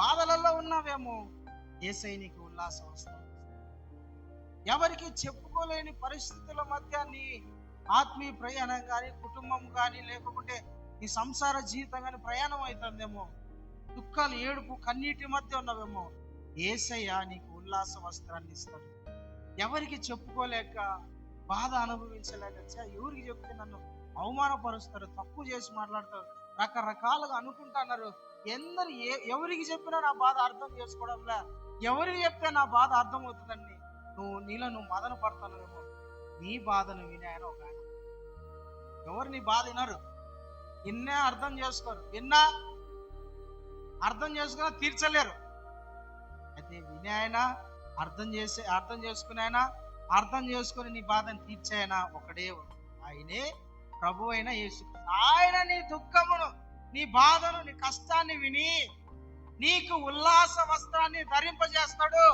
బాధలలో ఉన్నావేమో, యేసయ్య నీకు ఉల్లాస వస్త్రం. ఎవరికి చెప్పుకోలేని పరిస్థితుల మధ్య నీ ఆత్మీయ ప్రయాణం కానీ, కుటుంబం కానీ, లేకపోతే నీ సంసార జీవితం కానీ ప్రయాణం అవుతుందేమో, దుఃఖాలు, ఏడుపు, కన్నీటి మధ్య ఉన్నవేమో, యేసయ్య నీకు ఉల్లాస వస్త్రాన్ని ఇస్తాడు. ఎవరికి చెప్పుకోలేక, బాధ అనుభవించలేక, ఎవరికి చెప్తే నన్ను అవమానపరుస్తారు, తప్పు చేసి మాట్లాడతారు, రకరకాలుగా అనుకుంటున్నారు. ఎవరికి చెప్పినా నా బాధ అర్థం చేసుకోవడంలే, ఎవరికి చెప్తే నా బాధ అర్థం అవుతుందండి, నువ్వు మదన పడతానేమో. నీ బాధను వినే ఆయన ఒక ఆయన. ఎవరు నీ బాధ వినరు, విన్నా అర్థం చేసుకోరు, విన్నా అర్థం చేసుకున్నా తీర్చలేరు. అయితే వినే ఆయన, అర్థం చేసుకునే ఆయన, అర్థం చేసుకుని నీ బాధను తీర్చే ఆయన ఒకడే, ఆయనే ప్రభు అయిన యేసు. ఆయన నీ దుఃఖమును, నీ బాధను, నీ కష్టాన్ని విని నీకు ఉల్లాస వస్త్రాన్ని ధరింపజేస్తాడు.